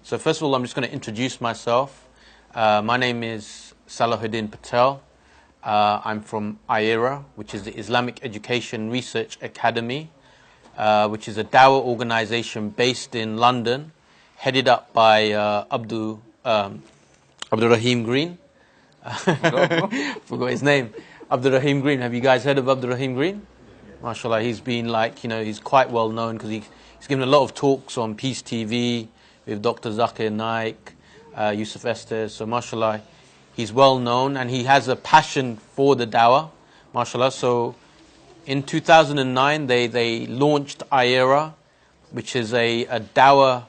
So first of all, I'm just going to introduce myself. My name is Sallahudin Patel. I'm from IERA, which is the Islamic Education Research Academy, which is a dawah organization based in London, headed up by Abdul Rahim Green. Forgot his name. Abdul Rahim Green. Have you guys heard of Abdul Rahim Green? MashaAllah, he's been he's quite well known because he's given a lot of talks on Peace TV with Dr. Zakir Naik, Yusuf Estes. So MashaAllah, he's well known and he has a passion for the dawah. MashaAllah. So in 2009, they launched IERA, which is a dawah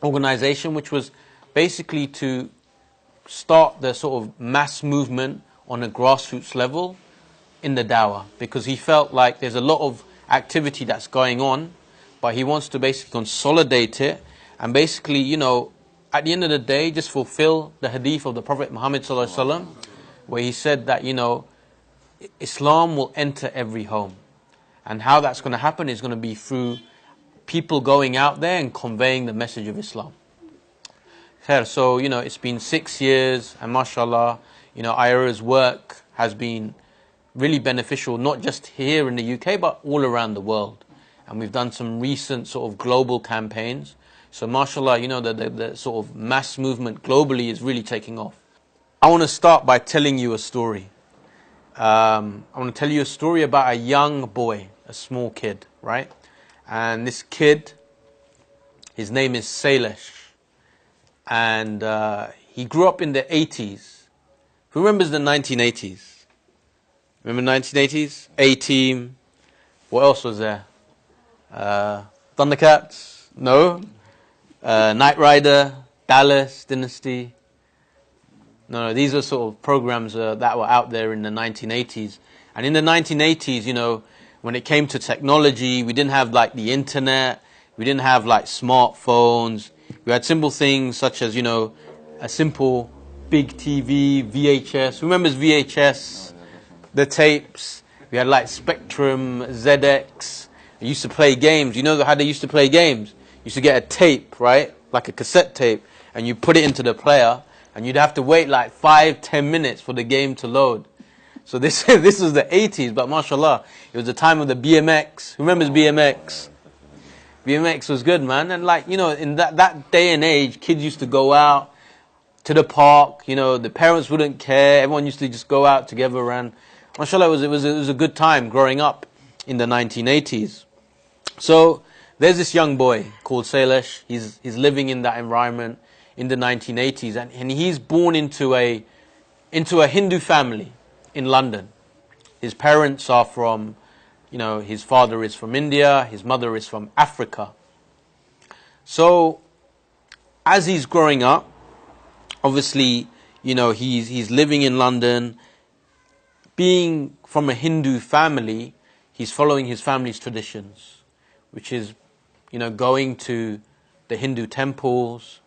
organization, which was basically to start the sort of mass movement on a grassroots level in the dawah, because he felt like there's a lot of activity that's going on, but he wants to basically consolidate it and basically, at the end of the day, just fulfill the hadith of the Prophet Muhammad sallallahu alaihi wasallam, where he said that, Islam will enter every home. And how that's going to happen is going to be through people going out there and conveying the message of Islam. So, it's been 6 years and mashallah, IERA's work has been really beneficial, not just here in the UK, but all around the world. And we've done some recent sort of global campaigns. So mashallah, the sort of mass movement globally is really taking off. I want to start by telling you a story. I want to tell you a story about a young boy, a small kid, right? And this kid, his name is Salesh. And he grew up in the 80s. Who remembers the 1980s? Remember 1980s? A-Team. What else was there? Thundercats? No? Knight Rider? Dallas? Dynasty? No, these are sort of programs that were out there in the 1980s. And in the 1980s, when it came to technology, we didn't have like the internet. We didn't have like smartphones. We had simple things such as, a simple big TV, VHS. Who remembers VHS? The tapes. We had like Spectrum, ZX. We used to play games. You know how they used to play games? You used to get a tape, right? Like a cassette tape. And you put it into the player. And you'd have to wait like 5-10 minutes for the game to load. So this was the 80s. But mashallah, it was the time of the BMX. Who remembers BMX? BMX was good, man. And in that day and age, kids used to go out to the park. The parents wouldn't care. Everyone used to just go out together. And mashallah, it was a good time growing up in the 1980s. So there's this young boy called Salesh. He's living in that environment in the 1980s. And he's born into a Hindu family in London. His parents are from... his father is from India, his mother is from Africa. So, as he's growing up, obviously, he's living in London. Being from a Hindu family, he's following his family's traditions, which is, going to the Hindu temples,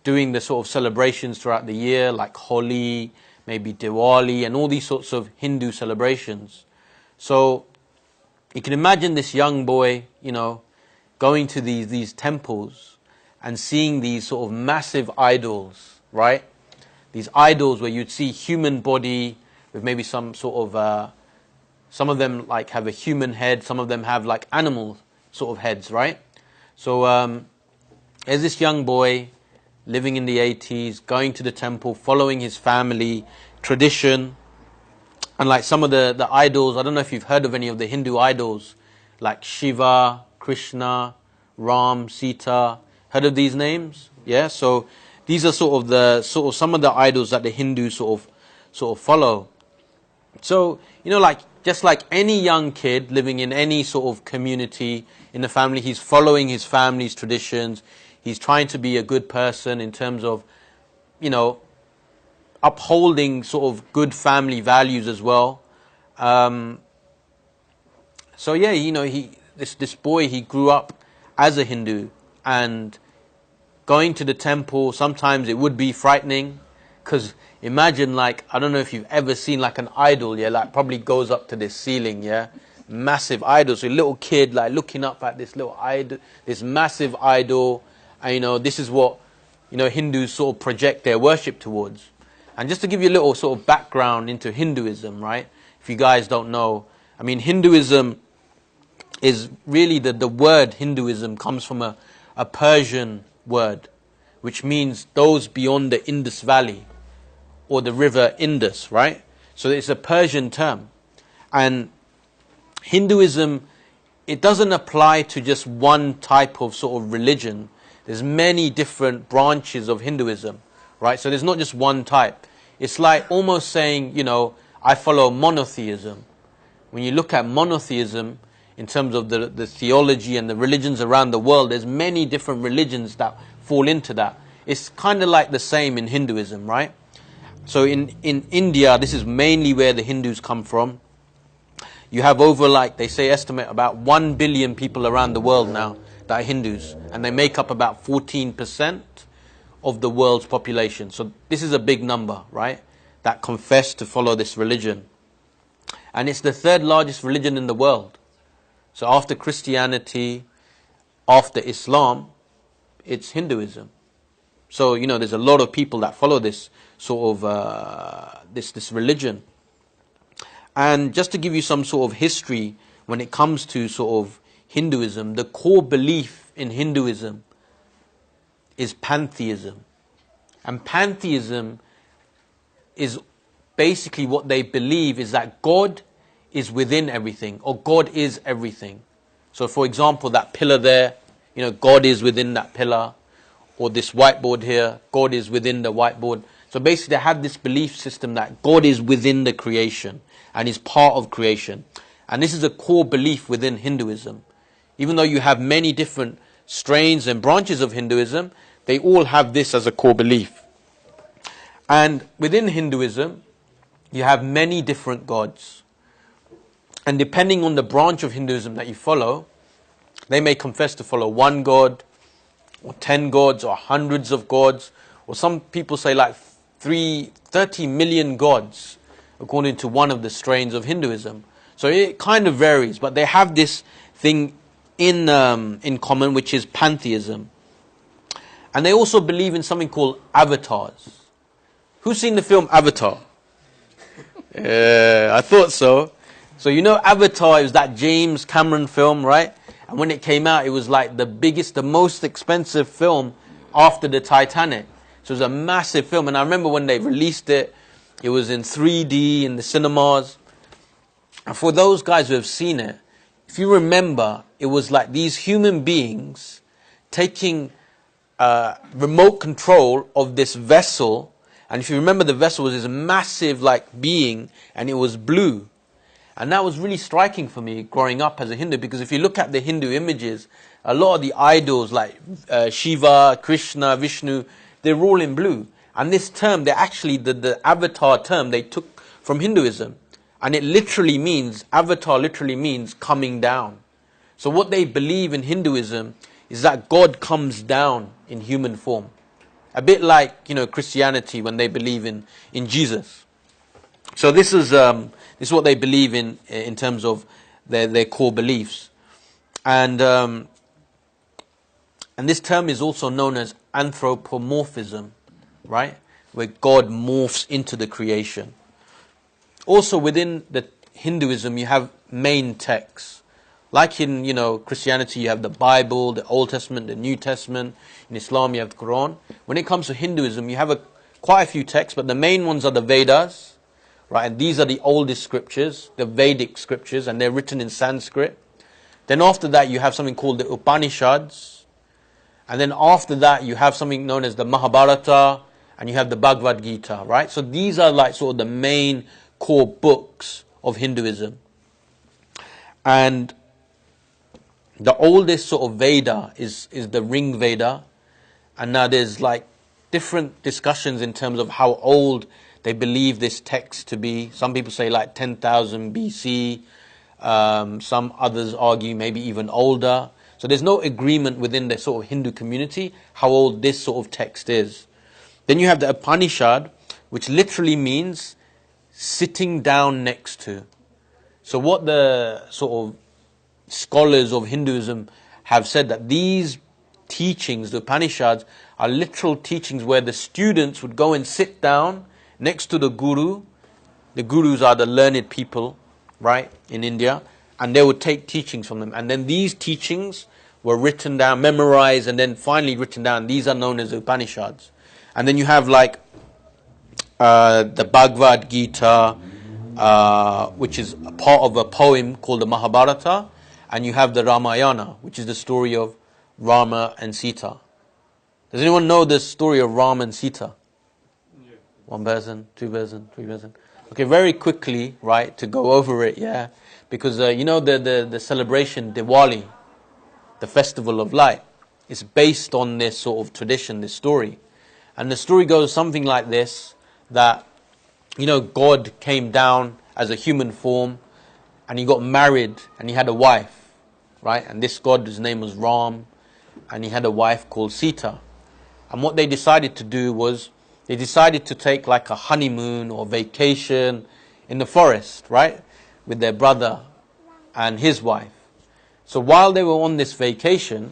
doing the sort of celebrations throughout the year, like Holi, maybe Diwali, and all these sorts of Hindu celebrations. So, you can imagine this young boy, going to these temples and seeing these sort of massive idols, right? These idols where you'd see human body with maybe some sort of, some of them like have a human head, some of them have like animal sort of heads, right? So there's this young boy living in the 80s, going to the temple, following his family tradition. And like some of the idols, I don't know if you've heard of any of the Hindu idols, like Shiva, Krishna, Ram, Sita. Heard of these names? Yeah. So these are sort of some of the idols that the Hindus sort of follow. So just like any young kid living in any sort of community in the family, he's following his family's traditions. He's trying to be a good person in terms of, upholding sort of good family values as well. So yeah, this boy, he grew up as a Hindu, and going to the temple, sometimes it would be frightening, because imagine I don't know if you've ever seen like an idol, yeah, probably goes up to this ceiling, yeah, massive idol. So a little kid looking up at this little idol, this massive idol, and this is what Hindus sort of project their worship towards. And just to give you a little sort of background into Hinduism, right? If you guys don't know, I mean, Hinduism is really the word Hinduism comes from a Persian word, which means those beyond the Indus Valley or the river Indus, right? So it's a Persian term. And Hinduism, it doesn't apply to just one type of sort of religion. There's many different branches of Hinduism, right? So there's not just one type. It's like almost saying, I follow monotheism. When you look at monotheism, in terms of the theology and the religions around the world, there's many different religions that fall into that. It's kind of like the same in Hinduism, right? So in India, this is mainly where the Hindus come from. You have over, they say, estimate about 1 billion people around the world now that are Hindus. And they make up about 14% of the world's population. So this is a big number, right? That confess to follow this religion. And it's the third largest religion in the world. So after Christianity, after Islam, it's Hinduism. So, there's a lot of people that follow this sort of, this religion. And just to give you some sort of history, when it comes to sort of Hinduism, the core belief in Hinduism is pantheism. And pantheism is basically what they believe is that God is within everything, or God is everything. So for example, that pillar there, God is within that pillar, or this whiteboard here, God is within the whiteboard. So basically they have this belief system that God is within the creation and is part of creation. And this is a core belief within Hinduism. Even though you have many different strains and branches of Hinduism, they all have this as a core belief. And within Hinduism, you have many different gods. And depending on the branch of Hinduism that you follow, they may confess to follow one god, or 10 gods, or hundreds of gods, or some people say 30 million gods, according to one of the strains of Hinduism. So it kind of varies, but they have this thing in common, which is pantheism. And they also believe in something called avatars. Who's seen the film Avatar? I thought so. So Avatar is that James Cameron film, right? And when it came out, it was like the biggest, the most expensive film after the Titanic. So it was a massive film. And I remember when they released it, it was in 3D in the cinemas. And for those guys who have seen it, if you remember, it was like these human beings taking remote control of this vessel. And if you remember, the vessel was this massive being, and it was blue. And that was really striking for me growing up as a Hindu, because if you look at the Hindu images, a lot of the idols like Shiva, Krishna, Vishnu, they're all in blue. And this term, they actually, the avatar term, they took from Hinduism. And it literally means, avatar literally means coming down. So what they believe in Hinduism is that God comes down in human form. A bit like, Christianity when they believe in Jesus. So this is what they believe in terms of their core beliefs. And this term is also known as anthropomorphism, right? Where God morphs into the creation. Also within the Hinduism, you have main texts. Like in, Christianity, you have the Bible, the Old Testament, the New Testament. In Islam, you have the Quran. When it comes to Hinduism, you have quite a few texts, but the main ones are the Vedas, right? And these are the oldest scriptures, the Vedic scriptures, and they're written in Sanskrit. Then after that, you have something called the Upanishads. And then after that, you have something known as the Mahabharata, and you have the Bhagavad Gita, right? So these are sort of the main core books of Hinduism. And the oldest sort of Veda is the Ring Veda. And now there's different discussions in terms of how old they believe this text to be. Some people say 10,000 BC. Some others argue maybe even older. So there's no agreement within the sort of Hindu community how old this sort of text is. Then you have the Upanishad, which literally means sitting down next to. So what the sort of scholars of Hinduism have said, that these teachings, the Upanishads, are literal teachings where the students would go and sit down next to the guru. The gurus are the learned people, right, in India, and they would take teachings from them. And then these teachings were written down, memorized, and then finally written down. These are known as Upanishads. And then you have like the Bhagavad Gita, which is a part of a poem called the Mahabharata, and you have the Ramayana, which is the story of Rama and Sita. Does anyone know the story of Rama and Sita? Yeah. One person, two person, three person. Okay, very quickly, right, to go over it, yeah, because you know the celebration Diwali, the festival of light, is based on this sort of tradition, this story, and the story goes something like this: that God came down as a human form, and he got married, and he had a wife, right? And this God, his name was Ram, and he had a wife called Sita. And what they decided to do was, they decided to take like a honeymoon or vacation in the forest, right? With their brother and his wife. So while they were on this vacation,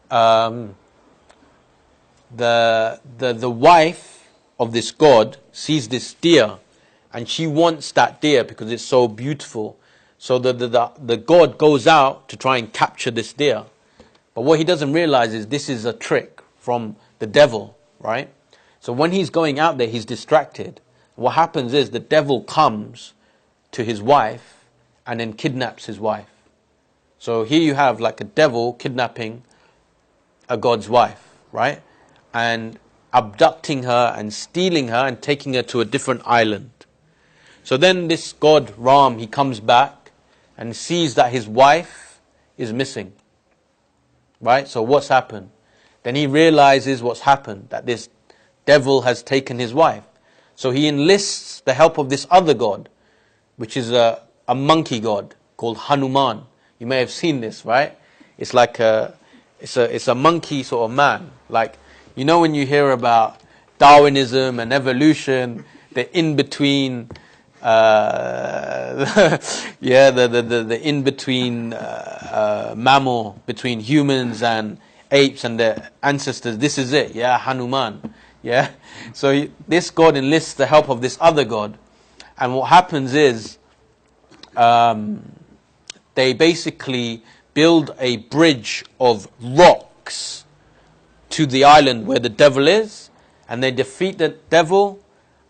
the wife of this god sees this deer, and she wants that deer because it's so beautiful. So the god goes out to try and capture this deer. But what he doesn't realize is this is a trick from the devil, right? So when he's going out there, he's distracted. What happens is the devil comes to his wife and then kidnaps his wife. So here you have like a devil kidnapping a god's wife, right? And abducting her and stealing her and taking her to a different island. So then this god Ram, he comes back and sees that his wife is missing. Right? So what's happened? Then he realizes what's happened, that this devil has taken his wife. So he enlists the help of this other god, which is a monkey god called Hanuman. You may have seen this, right? It's like it's a monkey sort of man. Like, when you hear about Darwinism and evolution, the in-between, the in-between mammal between humans and apes and their ancestors. This is it, Hanuman. Yeah. So this god enlists the help of this other god, and what happens is, they basically build a bridge of rocks to the island where the devil is, and they defeat the devil,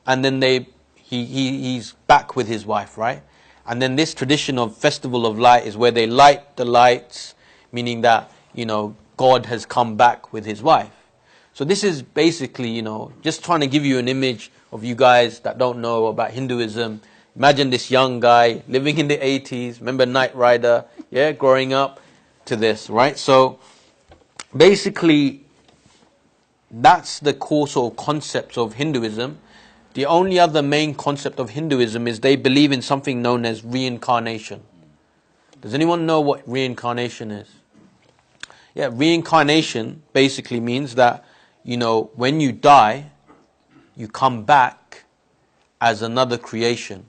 and then he's back with his wife, right? And then this tradition of Festival of Light is where they light the lights, meaning that, God has come back with his wife. So this is basically, just trying to give you an image of you guys that don't know about Hinduism. Imagine this young guy living in the 80s, remember Knight Rider, growing up to this, right? So basically, that's the core sort of concept of Hinduism. The only other main concept of Hinduism is they believe in something known as reincarnation. Does anyone know what reincarnation is? Yeah, reincarnation basically means that, when you die, you come back as another creation.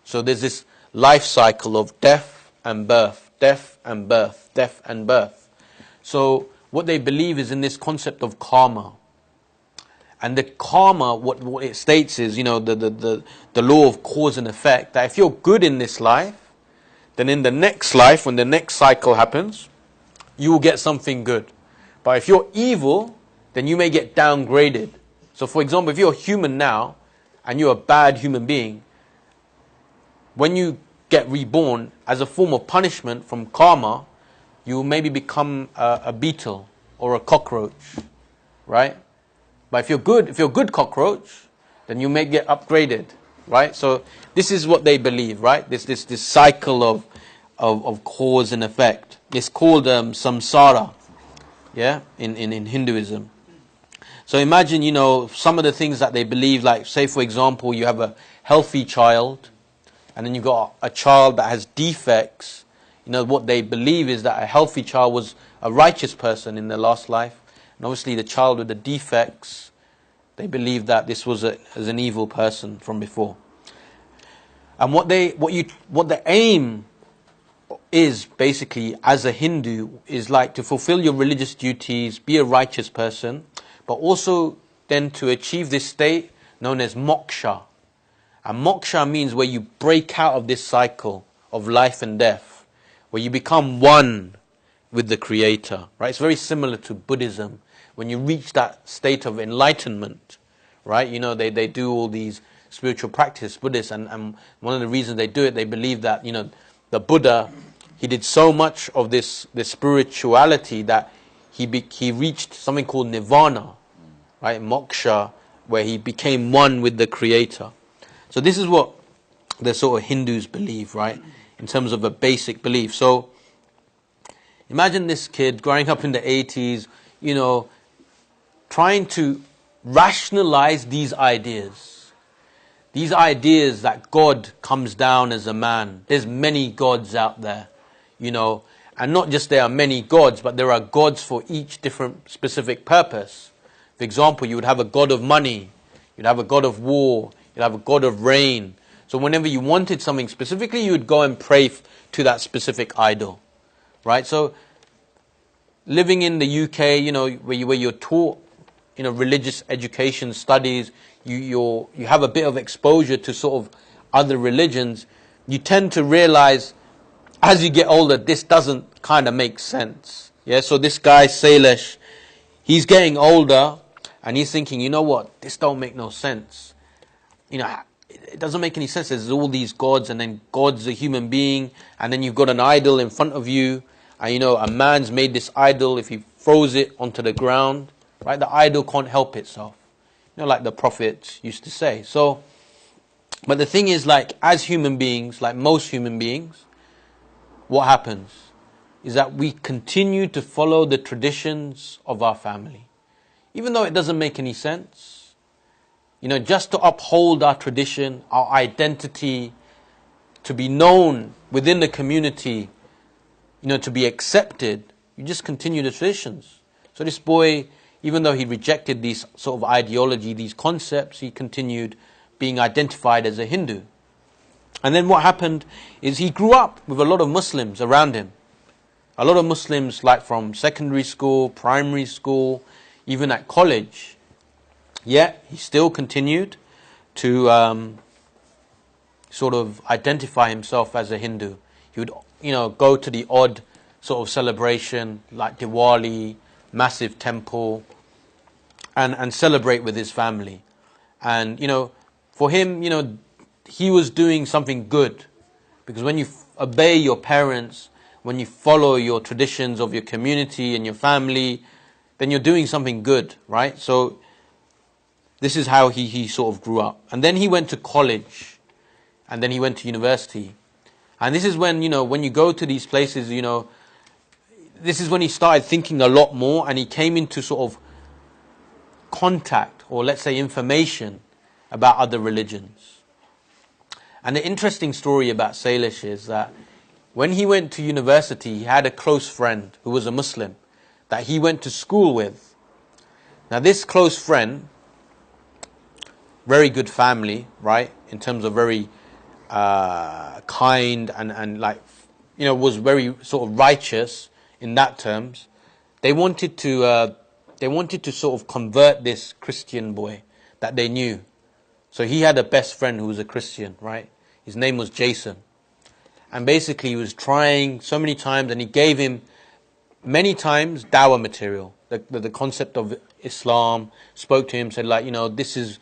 So there's this life cycle of death and birth, death and birth, death and birth. So what they believe is in this concept of karma. And the karma, what it states is, the law of cause and effect, that if you're good in this life, then in the next life, when the next cycle happens, you will get something good. But if you're evil, then you may get downgraded. So for example, if you're a human now, and you're a bad human being, when you get reborn, as a form of punishment from karma, you will maybe become a beetle or a cockroach, right? But if you're a good cockroach, then you may get upgraded, right? So this is what they believe, right? This cycle of cause and effect. It's called samsara, in Hinduism. So imagine, some of the things that they believe, like say for example, you have a healthy child, and then you've got a child that has defects. What they believe is that a healthy child was a righteous person in their last life. And obviously the child with the defects, they believe that this was an evil person from before. And what the aim is basically, as a Hindu, is like to fulfill your religious duties, be a righteous person, but also then to achieve this state known as moksha. And moksha means where you break out of this cycle of life and death, where you become one with the Creator, right? It's very similar to Buddhism. When you reach that state of enlightenment, right? You know, they do all these spiritual practice, Buddhists, and one of the reasons they do it, they believe that, you know, the Buddha, he did so much of this spirituality that he reached something called nirvana, right? Moksha, where he became one with the Creator. So this is what the sort of Hindus believe, right? In terms of a basic belief. So imagine this kid growing up in the 80s, you know, trying to rationalize these ideas. These ideas that God comes down as a man. There's many gods out there, you know, and not just there are many gods, but there are gods for each different specific purpose. For example, you would have a god of money, you'd have a god of war, you'd have a god of rain. So whenever you wanted something specifically, you would go and pray to that specific idol, right? So living in the UK, you know, where you're taught, you know, religious education studies, you have a bit of exposure to sort of other religions, you tend to realize as you get older, this doesn't kind of make sense. Yeah, so this guy, Salish, he's getting older and he's thinking, you know what, this don't make no sense. You know, it doesn't make any sense. There's all these gods, and then God's a human being, and then you've got an idol in front of you, and you know, a man's made this idol. If he throws it onto the ground, right, the idol can't help itself. You know, like the prophets used to say. So, but the thing is, like, as human beings, like most human beings, what happens is that we continue to follow the traditions of our family. Even though it doesn't make any sense, you know, just to uphold our tradition, our identity, to be known within the community, you know, to be accepted, you just continue the traditions. So this boy, even though he rejected these sort of ideology, these concepts, he continued being identified as a Hindu. And then what happened is he grew up with a lot of Muslims around him. A lot of Muslims, like from secondary school, primary school, even at college. Yet he still continued to sort of identify himself as a Hindu. He would, you know, go to the odd sort of celebration like Diwali, massive temple, and celebrate with his family. And, you know, for him, you know, he was doing something good. Because when you obey your parents, when you follow your traditions of your community and your family, then you're doing something good, right? So this is how he sort of grew up. And then he went to college, and then he went to university. And this is when, you know, when you go to these places, you know, this is when he started thinking a lot more, and he came into sort of contact, or let's say information, about other religions. And the interesting story about Salish is that when he went to university, he had a close friend who was a Muslim that he went to school with. Now this close friend, very good family, right, in terms of very kind and like, you know, was very sort of righteous in that terms. They wanted to sort of convert this Christian boy that they knew. So he had a best friend who was a Christian, right? His name was Jason. And basically he was trying so many times, and he gave him many times dawah material. The concept of Islam, spoke to him, said like, you know, this is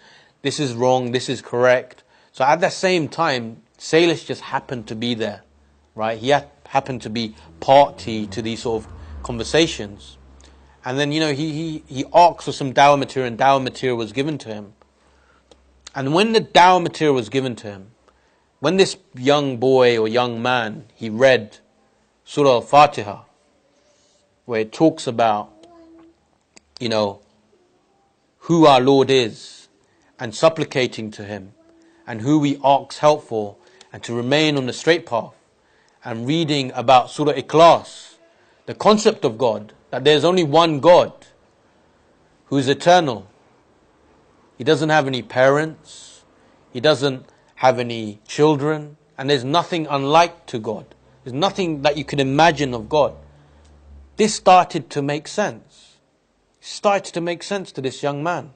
wrong, this is correct. So at the same time, Salish just happened to be there, right? He happened to be party to these sort of conversations. And then, you know, he asked for some dawah material, and dawah material was given to him. And when the dawah material was given to him, when this young boy or young man, he read Surah Al-Fatiha, where it talks about, you know, who our Lord is, and supplicating to Him, and who we ask help for, and to remain on the straight path, and reading about Surah Ikhlas, the concept of God, that there's only one God, who is eternal. He doesn't have any parents, He doesn't have any children, and there's nothing unlike to God. There's nothing that you could imagine of God. This started to make sense. It started to make sense to this young man.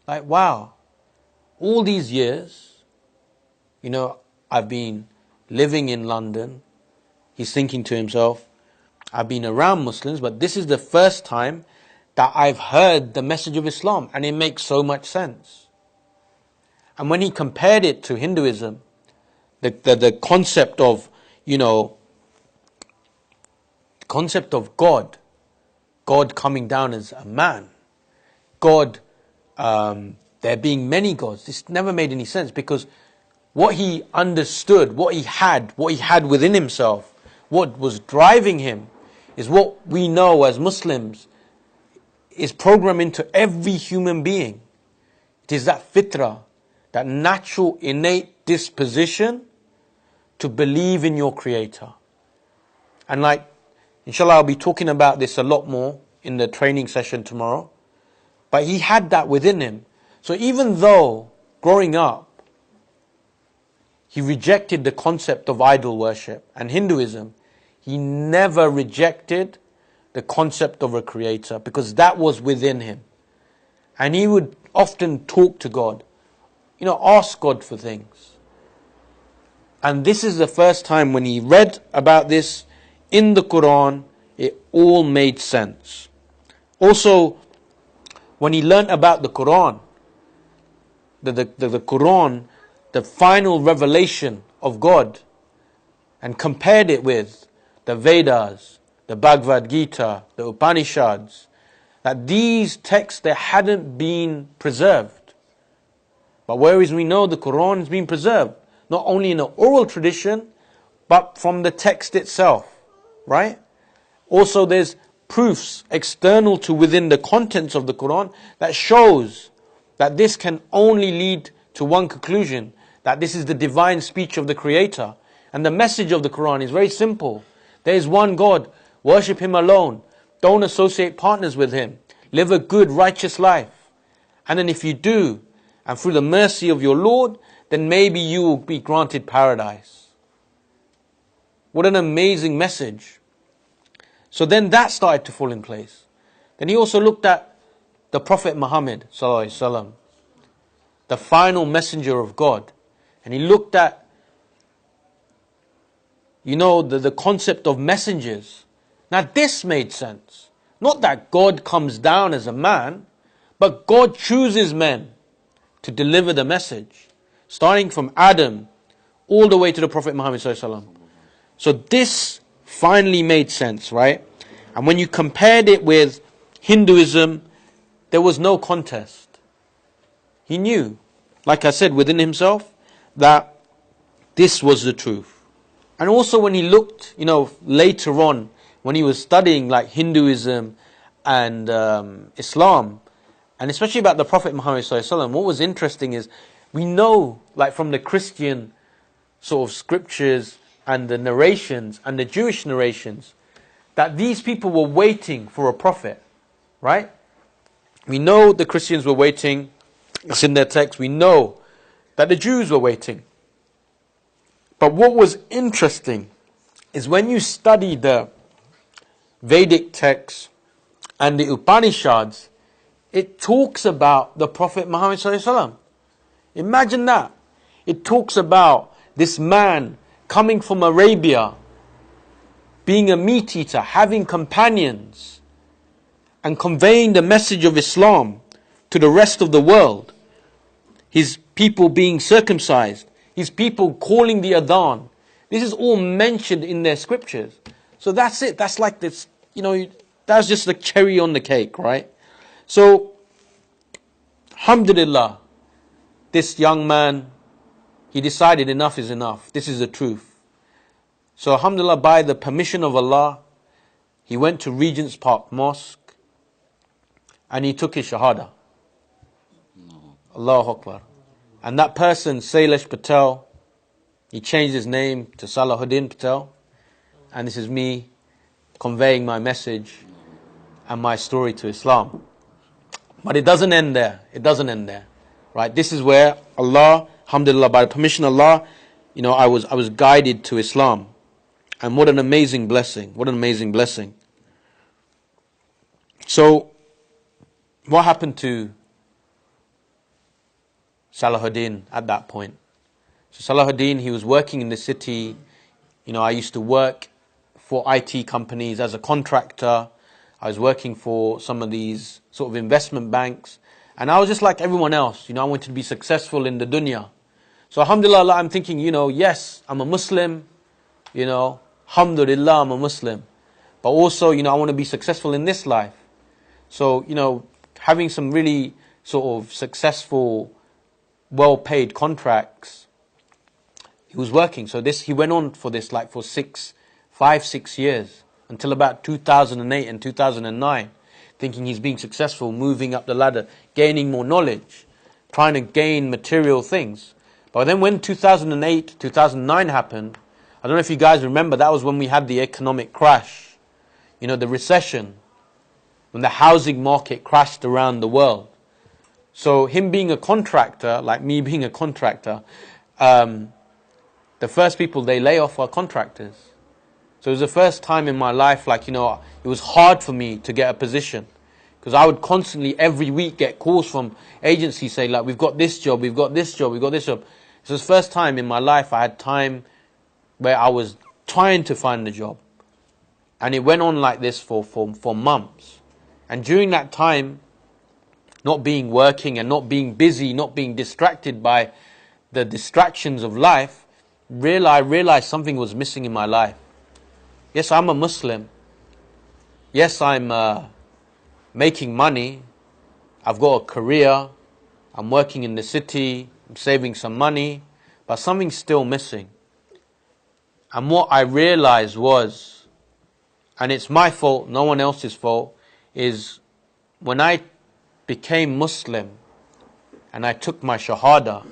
Like, wow, all these years, I've been living in London. He's thinking to himself, I've been around Muslims, but this is the first time that I've heard the message of Islam, and it makes so much sense. And when he compared it to Hinduism, the concept of, concept of God coming down as a man, God, there being many gods, this never made any sense, because what he understood, what he had within himself, what was driving him, is what we know as Muslims is programmed into every human being. It is that fitrah, that natural innate disposition to believe in your Creator. And inshallah, I'll be talking about this a lot more in the training session tomorrow. But he had that within him. So even though growing up, he rejected the concept of idol worship and Hinduism, he never rejected the concept of a Creator, because that was within him. And he would often talk to God, ask God for things. And this is the first time when he read about this in the Quran, it all made sense. Also, when he learnt about the Quran, the Quran, the final revelation of God, and compared it with the Vedas, the Bhagavad Gita, the Upanishads, that these texts, they hadn't been preserved. But whereas we know the Quran has been preserved, not only in an oral tradition, but from the text itself, right? Also there's proofs external to within the contents of the Quran that shows that this can only lead to one conclusion, that this is the divine speech of the Creator. And the message of the Quran is very simple. There is one God, worship Him alone, don't associate partners with Him, live a good righteous life. And then if you do, and through the mercy of your Lord, then maybe you will be granted paradise. What an amazing message. So then that started to fall in place. Then he also looked at the Prophet Muhammad sallallahu alaihi wasallam, the final messenger of God. And he looked at, the concept of messengers. Now this made sense. Not that God comes down as a man, but God chooses men to deliver the message. Starting from Adam all the way to the Prophet Muhammad sallallahu alaihi wasallam. So this finally made sense, right? And when you compared it with Hinduism, there was no contest. He knew, like I said, within himself, that this was the truth. And also when he looked, later on, when he was studying like Hinduism and Islam, and especially about the Prophet Muhammad sallallahu alaihi wasallam, what was interesting is, we know, like from the Christian sort of scriptures and the narrations and the Jewish narrations, that these people were waiting for a prophet, right? We know the Christians were waiting, it's in their text. We know that the Jews were waiting. But what was interesting is when you study the Vedic texts and the Upanishads, it talks about the Prophet Muhammad sallallahu alaihi wasallam. Imagine that. It talks about this man coming from Arabia, being a meat eater, having companions, and conveying the message of Islam to the rest of the world. His people being circumcised, his people calling the adhan. This is all mentioned in their scriptures. So that's it. That's like this, that's just the cherry on the cake, right? So, alhamdulillah, this young man, he decided enough is enough. This is the truth. So alhamdulillah, by the permission of Allah, he went to Regent's Park Mosque and he took his shahada. Allahu Akbar. And that person, Sallahudin Patel, he changed his name to Sallahudin Patel. And this is me conveying my message and my story to Islam. But it doesn't end there. It doesn't end there. Right? This is where Allah, alhamdulillah, by the permission of Allah, I was guided to Islam. And what an amazing blessing. What an amazing blessing. So, what happened to Sallahudin at that point? So Sallahudin, he was working in the city. You know, I used to work for IT companies as a contractor. I was working for some of these sort of investment banks. And I was just like everyone else. You know, I wanted to be successful in the dunya. So alhamdulillah, I'm thinking, you know, yes, I'm a Muslim. You know, alhamdulillah, I'm a Muslim. But also, you know, I want to be successful in this life. So, you know, having some really sort of successful, well-paid contracts, he was working. So he went on for this like for 5, 6 years until about 2008 and 2009, thinking he's being successful, moving up the ladder, gaining more knowledge, trying to gain material things. But then when 2008, 2009 happened, I don't know if you guys remember, that was when we had the economic crash, you know, the recession, when the housing market crashed around the world. So him being a contractor, like me being a contractor, the first people they lay off are contractors. So it was the first time in my life, like, you know, it was hard for me to get a position. Because I would constantly, every week, get calls from agencies saying, like, we've got this job, we've got this job, we've got this job. So it was the first time in my life I had time where I was trying to find a job. And it went on like this for months. And during that time, not being working and not being busy, not being distracted by the distractions of life, I realized something was missing in my life. Yes, I'm a Muslim. Yes, I'm making money. I've got a career. I'm working in the city. I'm saving some money. But something's still missing. And what I realized was, and it's my fault, no one else's fault, is when I became Muslim and I took my Shahada,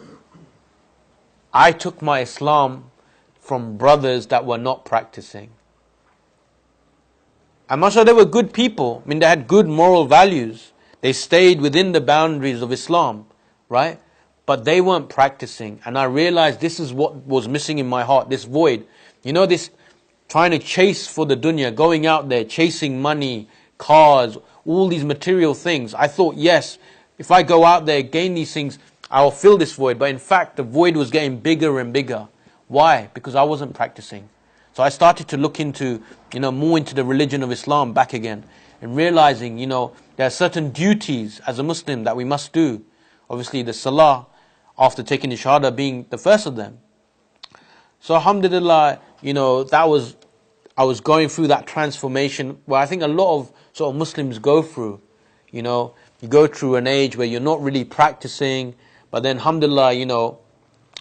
I took my Islam from brothers that were not practicing. And mashallah, they were good people. I mean, they had good moral values. They stayed within the boundaries of Islam, right? But they weren't practicing. And I realized this is what was missing in my heart, this void. You know, this trying to chase for the dunya, going out there, chasing money, cars, all these material things. I thought, yes, if I go out there, gain these things, I'll fill this void. But in fact, the void was getting bigger and bigger. Why? Because I wasn't practicing. So I started to look into, you know, more into the religion of Islam back again. And realizing, you know, there are certain duties as a Muslim that we must do. Obviously the Salah, after taking the Shahada, being the first of them. So alhamdulillah, you know, I was going through that transformation where I think a lot of sort of Muslims go through. You know, you go through an age where you're not really practicing, but then alhamdulillah, you know,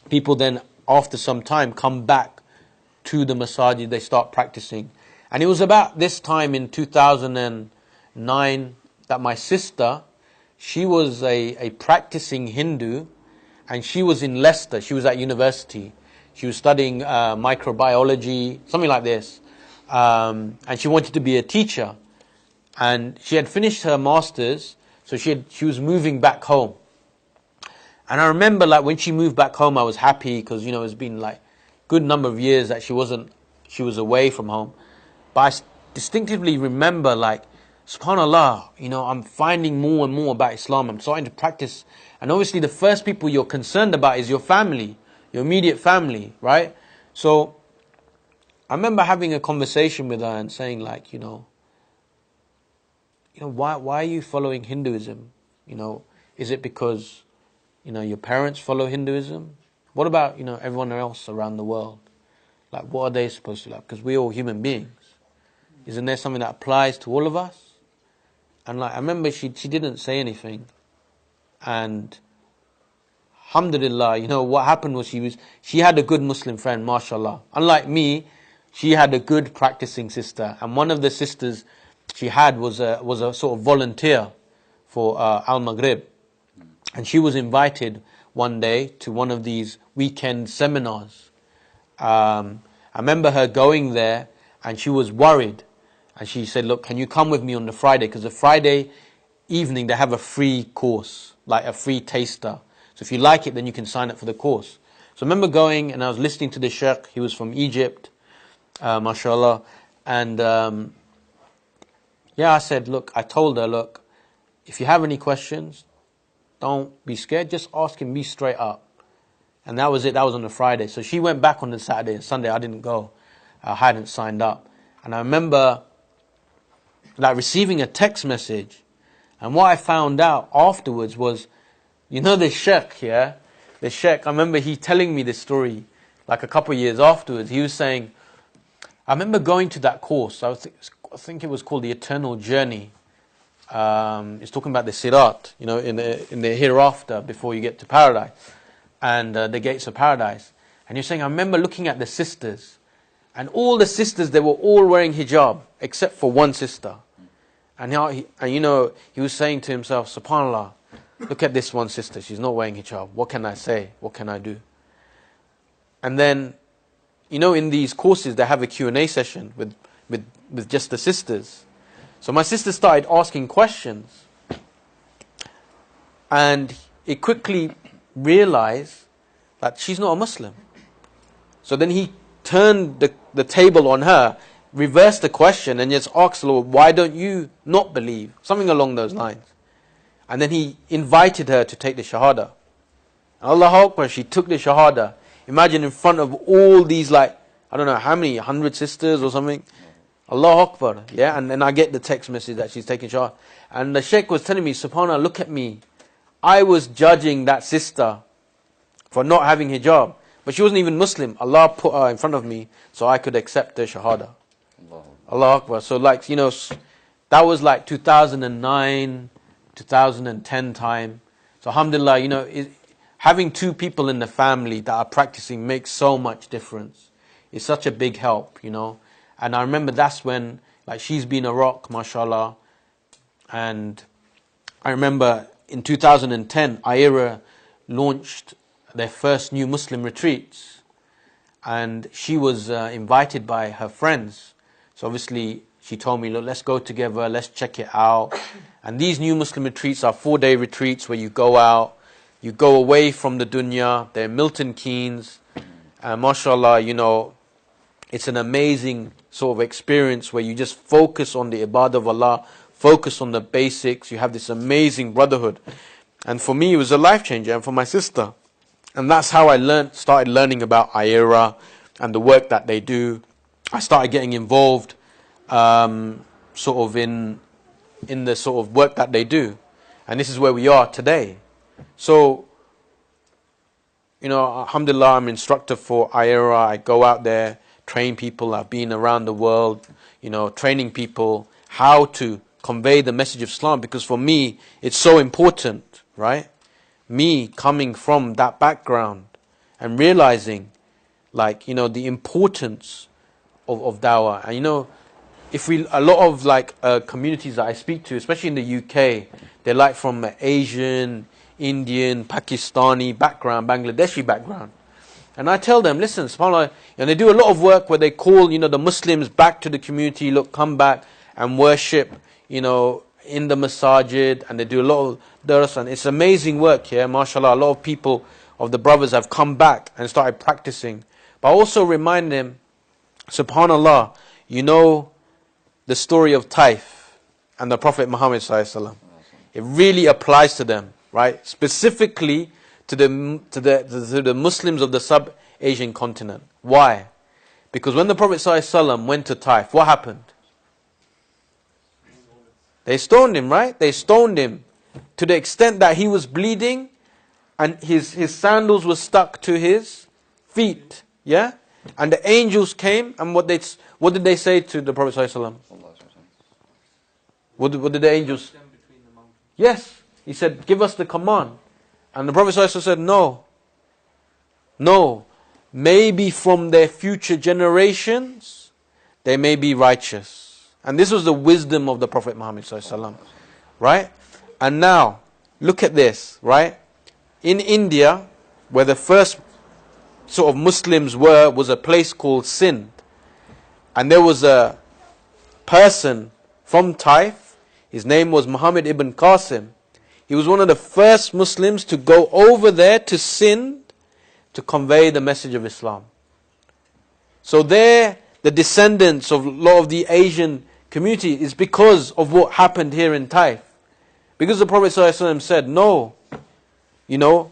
people then after some time come back to the masajid, they start practicing. And it was about this time in 2009 that my sister, she was a practicing Hindu, and she was in Leicester, she was at university. She was studying microbiology, something like this. And she wanted to be a teacher. And she had finished her master's, so she was moving back home. And I remember, like, when she moved back home, I was happy because, you know, it's been like good number of years that she was away from home. But I distinctively remember, like, subhanallah, you know, I'm finding more and more about Islam. I'm starting to practice. And obviously the first people you're concerned about is your family, your immediate family, right? So I remember having a conversation with her and saying, like, you know, why are you following Hinduism? You know, is it because, you know, your parents follow Hinduism? What about, you know, everyone else around the world? Like, what are they supposed to like? Because we're all human beings. Isn't there something that applies to all of us? And like, I remember she didn't say anything. And alhamdulillah, you know, what happened was she had a good Muslim friend, mashallah. Unlike me, she had a good practicing sister. And one of the sisters she had was a sort of volunteer for Al-Maghrib. And she was invited one day to one of these weekend seminars. I remember her going there and she was worried. And she said, look, can you come with me on the Friday? Because the Friday evening they have a free course, like a free taster. So if you like it, then you can sign up for the course. So I remember going and I was listening to the sheikh. He was from Egypt. mashallah. And yeah, I told her, look, if you have any questions, don't be scared, just ask him, be straight up. And that was it, that was on a Friday. So she went back on the Saturday and Sunday, I didn't go. I hadn't signed up. And I remember like receiving a text message, and what I found out afterwards was, you know the sheikh, yeah? The sheikh, I remember he telling me this story, like a couple of years afterwards. He was saying, I remember going to that course, I think it was called The Eternal Journey. It's talking about the Sirat, you know, in the hereafter, before you get to paradise, and the gates of paradise. And you're saying, I remember looking at the sisters, and all the sisters, they were all wearing hijab, except for one sister. And you know, he was saying to himself, subhanAllah, look at this one sister, she's not wearing hijab. What can I say? What can I do? And then, you know, in these courses, they have a Q&A session with just the sisters. So my sister started asking questions. And he quickly realized that she's not a Muslim. So then he turned the table on her, reversed the question, and just asked the Lord, why don't you not believe? Something along those lines. And then he invited her to take the Shahada. Allahu Akbar, she took the Shahada. Imagine in front of all these, like, I don't know how many, 100 sisters or something. Allahu Akbar, yeah? And then I get the text message that she's taking Shahada. And the Sheikh was telling me, subhanAllah, look at me. I was judging that sister for not having hijab. But she wasn't even Muslim. Allah put her in front of me so I could accept the Shahada. Allahu Akbar. So like, you know, that was like 2009, 2010 time. So alhamdulillah, you know, having two people in the family that are practicing makes so much difference. It's such a big help, you know. And I remember that's when, like, she's been a rock, mashallah. And I remember in 2010, IERA launched their first new Muslim retreats. And she was invited by her friends. So obviously, she told me, look, let's go together, let's check it out. And these new Muslim retreats are 4-day retreats where you go out, you go away from the dunya. They're Milton Keynes. And mashallah, you know, it's an amazing sort of experience where you just focus on the ibadah of Allah, focus on the basics. You have this amazing brotherhood. And for me, it was a life changer, and for my sister. And that's how I started learning about IERA and the work that they do. I started getting involved sort of in the sort of work that they do. And this is where we are today. So, you know, alhamdulillah, I'm instructor for IERA. I go out there, train people. I've been around the world, you know, training people how to convey the message of Islam. Because for me, it's so important, right? Me coming from that background and realizing, like, you know, the importance of dawah. And, you know, a lot of, like, communities that I speak to, especially in the UK, they're like from Asian, Indian, Pakistani background, Bangladeshi background. And I tell them, listen, subhanAllah, and they do a lot of work where they call, you know, the Muslims back to the community, look, come back and worship, you know, in the masajid, and they do a lot of dars, and it's amazing work here, mashallah. A lot of people, of the brothers, have come back and started practicing. But I also remind them, subhanAllah, you know, the story of Taif and the Prophet Muhammad sallallahu alaihi wasallam. It really applies to them, right? Specifically to the Muslims of the sub-Asian continent. Why? Because when the Prophet sallallahu alaihi wasallam went to Taif, what happened? They stoned him, right? They stoned him to the extent that he was bleeding and his sandals were stuck to his feet. Yeah? And the angels came, and what did they say to the Prophet ﷺ? What did the angels? Yes. He said, give us the command. And the Prophet ﷺ said, no. No. Maybe from their future generations, they may be righteous. And this was the wisdom of the Prophet Muhammad ﷺ, right? And now, look at this, right? In India, where the first sort of Muslims was a place called Sindh. And there was a person from Taif, his name was Muhammad ibn Qasim. He was one of the first Muslims to go over there to Sindh to convey the message of Islam. So there the descendants of a lot of the Asian community is because of what happened here in Taif. Because the Prophet ﷺ said, no,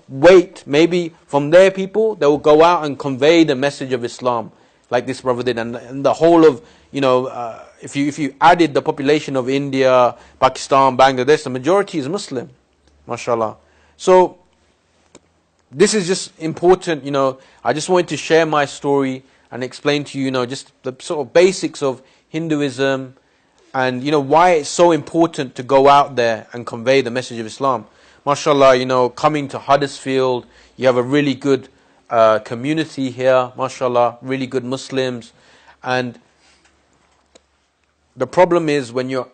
wait, maybe from their people, they will go out and convey the message of Islam, like this brother did. And the whole of, if you added the population of India, Pakistan, Bangladesh, the majority is Muslim, mashallah. So, this is just important, I just wanted to share my story and explain to you, just the sort of basics of Hinduism and, why it's so important to go out there and convey the message of Islam. MashaAllah, coming to Huddersfield, you have a really good community here, MashaAllah, really good Muslims. And the problem is when you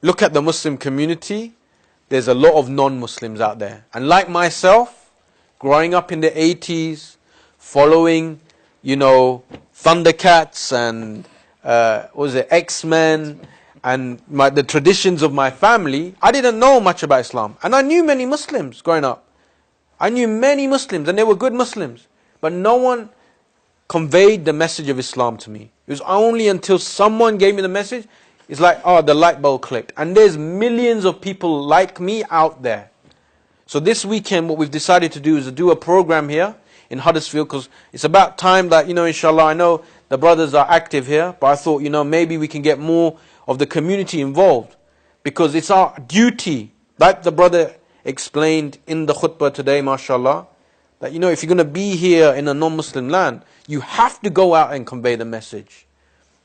look at the Muslim community, there's a lot of non-Muslims out there. And like myself, growing up in the 80s, following, Thundercats and X-Men and the traditions of my family, I didn't know much about Islam. And I knew many Muslims growing up. I knew many Muslims and they were good Muslims. But no one conveyed the message of Islam to me. It was only until someone gave me the message, it's like, the light bulb clicked. And there's millions of people like me out there. So this weekend, what we've decided to do is to do a program here in Huddersfield, because it's about time that, inshallah, I know the brothers are active here, but I thought, maybe we can get more of the community involved, because it's our duty, like the brother explained in the khutbah today, mashallah, that, if you're going to be here in a non-Muslim land, you have to go out and convey the message.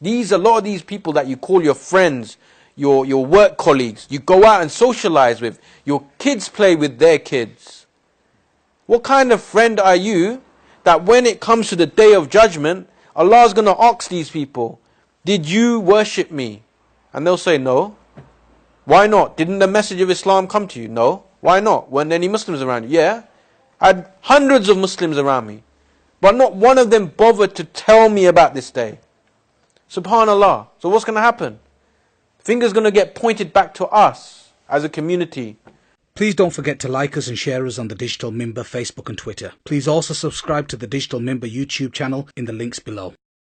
A lot of these people that you call your friends, your work colleagues, you go out and socialize with, your kids play with their kids. What kind of friend are you that when it comes to the day of judgment, Allah is going to ask these people, did you worship me? And they'll say, no. Why not? Didn't the message of Islam come to you? No. Why not? Weren't any Muslims around you? Yeah. I had hundreds of Muslims around me. But not one of them bothered to tell me about this day. Subhanallah. So what's going to happen? Finger's going to get pointed back to us as a community. Please don't forget to like us and share us on the Digital Mimbar Facebook and Twitter. Please also subscribe to the Digital Mimbar YouTube channel in the links below.